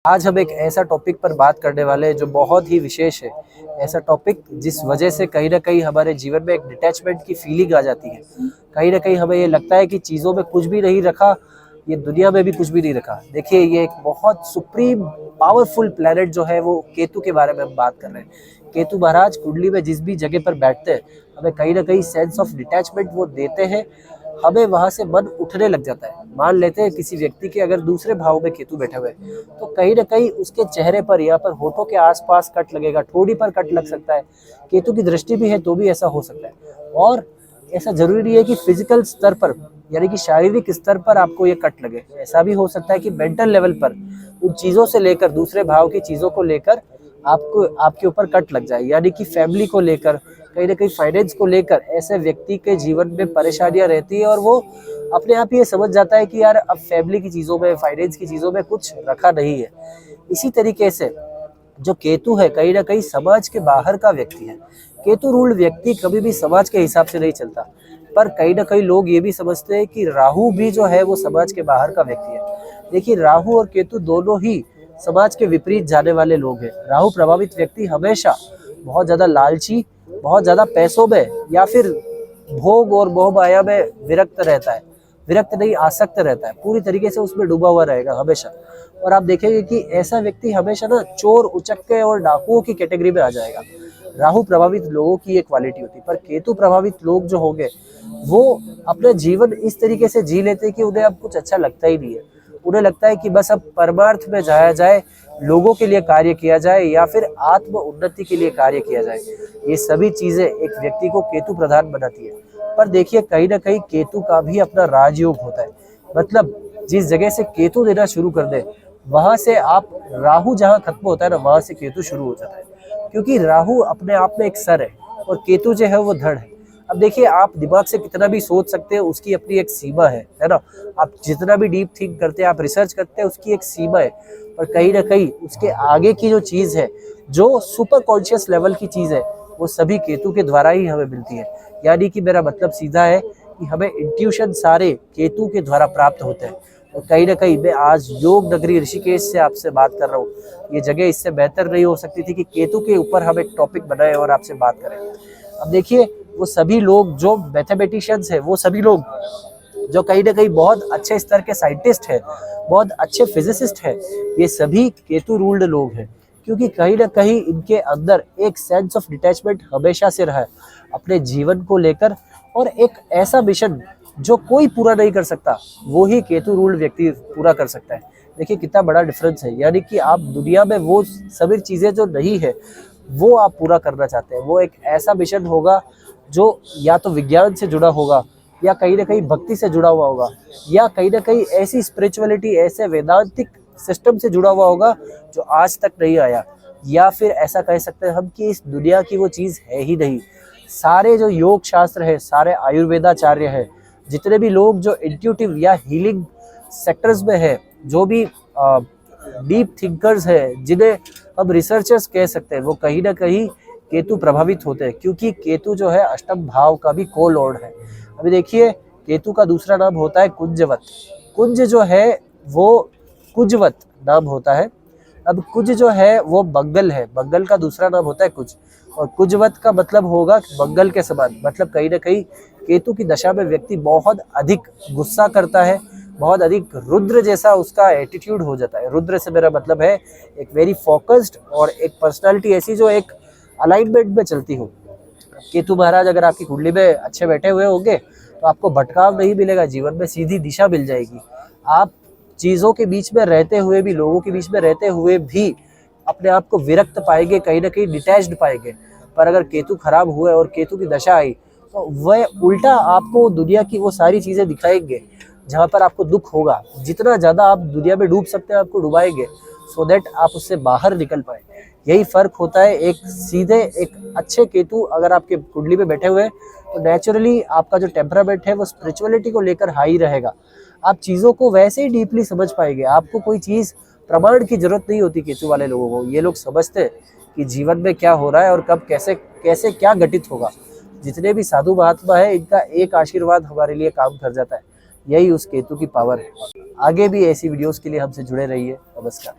आज हम एक ऐसा टॉपिक पर बात करने वाले हैं जो बहुत ही विशेष है। ऐसा टॉपिक जिस वजह से कहीं ना कहीं हमारे जीवन में एक डिटैचमेंट की फीलिंग आ जाती है। कहीं ना कहीं हमें ये लगता है कि चीज़ों में कुछ भी नहीं रखा, ये दुनिया में भी कुछ भी नहीं रखा। देखिए, ये एक बहुत सुप्रीम पावरफुल प्लेनेट जो है वो केतु के बारे में हम बात कर रहे हैं। केतु महाराज कुंडली में जिस भी जगह पर बैठते हैं, हमें कहीं ना कहीं सेंस ऑफ डिटैचमेंट वो देते हैं। हमें वहां से मन उठने लग जाता है। मान लेते हैं किसी व्यक्ति के अगर दूसरे भाव में केतु बैठे हुए हैं, तो कहीं ना कहीं उसके चेहरे पर या पर होठों के आसपास कट लगेगा, ठोड़ी पर कट लग सकता है। केतु की दृष्टि भी है तो भी ऐसा हो सकता है। और ऐसा जरूरी नहीं है कि फिजिकल स्तर पर यानी कि शारीरिक स्तर पर आपको ये कट लगे। ऐसा भी हो सकता है कि मेंटल लेवल पर उन चीजों से लेकर, दूसरे भाव की चीजों को लेकर आपको आपके ऊपर कट लग जाए। यानी कि फैमिली को लेकर, कहीं ना कहीं फाइनेंस को लेकर ऐसे व्यक्ति के जीवन में परेशानियां रहती है और वो अपने आप ये समझ जाता है कि यार अब फैमिली की चीज़ों में, फाइनेंस की चीज़ों में कुछ रखा नहीं है। इसी तरीके से जो केतु है कहीं ना कहीं समाज के बाहर का व्यक्ति है। केतु रूल व्यक्ति कभी भी समाज के हिसाब से नहीं चलता, पर कहीं ना कहीं लोग ये भी समझते हैं कि राहु भी जो है वो समाज के बाहर का व्यक्ति है। देखिए, राहु और केतु दोनों ही समाज के विपरीत जाने वाले लोग हैं। राहु प्रभावित व्यक्ति हमेशा बहुत ज्यादा लालची, बहुत ज्यादा पैसों में या फिर भोग और मोह माया में विरक्त रहता है। विरक्त नहीं, आसक्त रहता है, पूरी तरीके से उसमें डूबा हुआ रहेगा हमेशा। और आप देखेंगे कि ऐसा व्यक्ति हमेशा ना चोर, उचक्के और डाकुओं की कैटेगरी में आ जाएगा। राहु प्रभावित लोगों की ये क्वालिटी होती है। पर केतु प्रभावित लोग जो होंगे वो अपना जीवन इस तरीके से जी लेते हैं कि उन्हें अब कुछ अच्छा लगता ही नहीं है। उन्हें लगता है कि बस अब परमार्थ में जाया जाए, लोगों के लिए कार्य किया जाए या फिर आत्म उन्नति के लिए कार्य किया जाए। ये सभी चीजें एक व्यक्ति को केतु प्रधान बनाती है। पर देखिए, कहीं ना कहीं केतु का भी अपना राजयोग होता है। मतलब जिस जगह से केतु देना शुरू कर दे, वहां से आप राहु जहां खत्म होता है ना, वहां से केतु शुरू हो जाता है। क्योंकि राहु अपने आप में एक सर है और केतु जो है वो धड़ है। अब देखिए, आप दिमाग से कितना भी सोच सकते हैं, उसकी अपनी एक सीमा है ना। आप जितना भी डीप थिंक करते हैं, आप रिसर्च करते हैं, उसकी एक सीमा है। पर कहीं ना कहीं उसके आगे की जो चीज है, जो सुपर कॉन्शियस लेवल की चीज है, वो सभी केतु के द्वारा ही हमें मिलती है। यानी कि मेरा मतलब सीधा है कि हमें इंट्यूशन सारे केतु के द्वारा प्राप्त होते हैं। और कहीं ना कहीं मैं आज योग नगरी ऋषिकेश से आपसे बात कर रहा हूँ। ये जगह इससे बेहतर नहीं हो सकती थी कि केतु के ऊपर हम एक टॉपिक बनाए और आपसे बात करें। अब देखिए, वो सभी लोग जो मैथमेटिशियंस है, वो सभी लोग जो कहीं ना कहीं बहुत अच्छे स्तर के साइंटिस्ट है, बहुत अच्छे फिजिसिस्ट है, ये सभी केतु रूल्ड लोग हैं। क्योंकि कहीं ना कहीं इनके अंदर एक सेंस ऑफ डिटैचमेंट हमेशा से रहा है अपने जीवन को लेकर। और एक ऐसा मिशन जो कोई पूरा नहीं कर सकता, वो ही केतु रूल्ड व्यक्ति पूरा कर सकता है। देखिए कितना बड़ा डिफरेंस है। यानी कि आप दुनिया में वो सभी चीज़ें जो नहीं है वो आप पूरा करना चाहते हैं। वो एक ऐसा मिशन होगा जो या तो विज्ञान से जुड़ा होगा, या कहीं ना कहीं भक्ति से जुड़ा हुआ होगा, या कहीं ना कहीं ऐसी स्पिरिचुअलिटी, ऐसे वेदांतिक सिस्टम से जुड़ा हुआ होगा जो आज तक नहीं आया। या फिर ऐसा कह सकते हैं हम कि इस दुनिया की वो चीज़ है ही नहीं। सारे जो योग शास्त्र है, सारे आयुर्वेदाचार्य है, जितने भी लोग जो इंट्यूटिव या हीलिंग सेक्टर्स में है, जो भी डीप थिंकर्स है, जिन्हें हम रिसर्चर्स कह सकते हैं, वो कहीं ना कहीं केतु प्रभावित होते हैं। क्योंकि केतु जो है अष्टम भाव का भी को लॉर्ड है। अभी देखिए, केतु का दूसरा नाम होता है कुंजवत। कुंज जो है वो कुजवत नाम होता है। अब कुज जो है वो मंगल है, मंगल का दूसरा नाम होता है कुज। और कुजवत का मतलब होगा मंगल के समान। मतलब कहीं ना कहीं केतु की दशा में व्यक्ति बहुत अधिक गुस्सा करता है, बहुत अधिक रुद्र जैसा उसका एटीट्यूड हो जाता है। रुद्र से मेरा मतलब है एक वेरी फोकस्ड और एक पर्सनालिटी ऐसी जो एक अलाइनमेंट में चलती हो। केतु महाराज अगर आपकी कुंडली में अच्छे बैठे हुए होंगे तो आपको भटकाव नहीं मिलेगा, जीवन में सीधी दिशा मिल जाएगी। आप चीज़ों के बीच में रहते हुए भी, लोगों के बीच में रहते हुए भी अपने आप को विरक्त पाएंगे, कहीं ना कहीं डिटैच्ड पाएंगे। पर अगर केतु खराब हुआ और केतु की दशा आई तो वह उल्टा आपको दुनिया की वो सारी चीज़ें दिखाएंगे जहाँ पर आपको दुख होगा। जितना ज़्यादा आप दुनिया में डूब सकते हैं, आपको डुबाएंगे, सो दैट आप उससे बाहर निकल पाए। यही फर्क होता है एक सीधे, एक अच्छे केतु अगर आपके कुंडली में बैठे हुए हैं तो नेचुरली आपका जो टेम्परामेंट है वो स्पिरिचुअलिटी को लेकर हाई रहेगा। आप चीज़ों को वैसे ही डीपली समझ पाएंगे। आपको कोई चीज़ प्रमाण की जरूरत नहीं होती केतु वाले लोगों को। ये लोग समझते हैं कि जीवन में क्या हो रहा है और कब कैसे कैसे क्या घटित होगा। जितने भी साधु महात्मा है, इनका एक आशीर्वाद हमारे लिए काम कर जाता है। यही उस केतु की पावर है। आगे भी ऐसी वीडियोस के लिए हमसे जुड़े रहिए। नमस्कार।